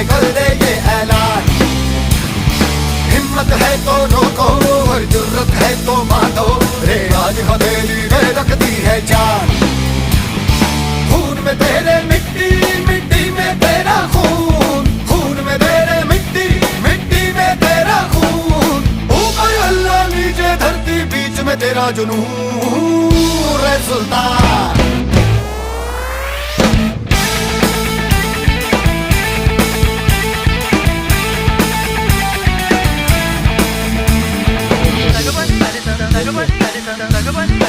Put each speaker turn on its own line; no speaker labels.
कर दे ये ऐलान। हिम्मत है तो रोको और जुर्रत है तो मानो, रे आज हथेली में रख दी है जान। खून में तेरे मिट्टी, मिट्टी में तेरा खून, खून में तेरे मिट्टी, मिट्टी में तेरा खून। ऊपर अल्लाह नीचे धरती बीच में तेरा जुनून, रे सुल्तान।
Like a bunny,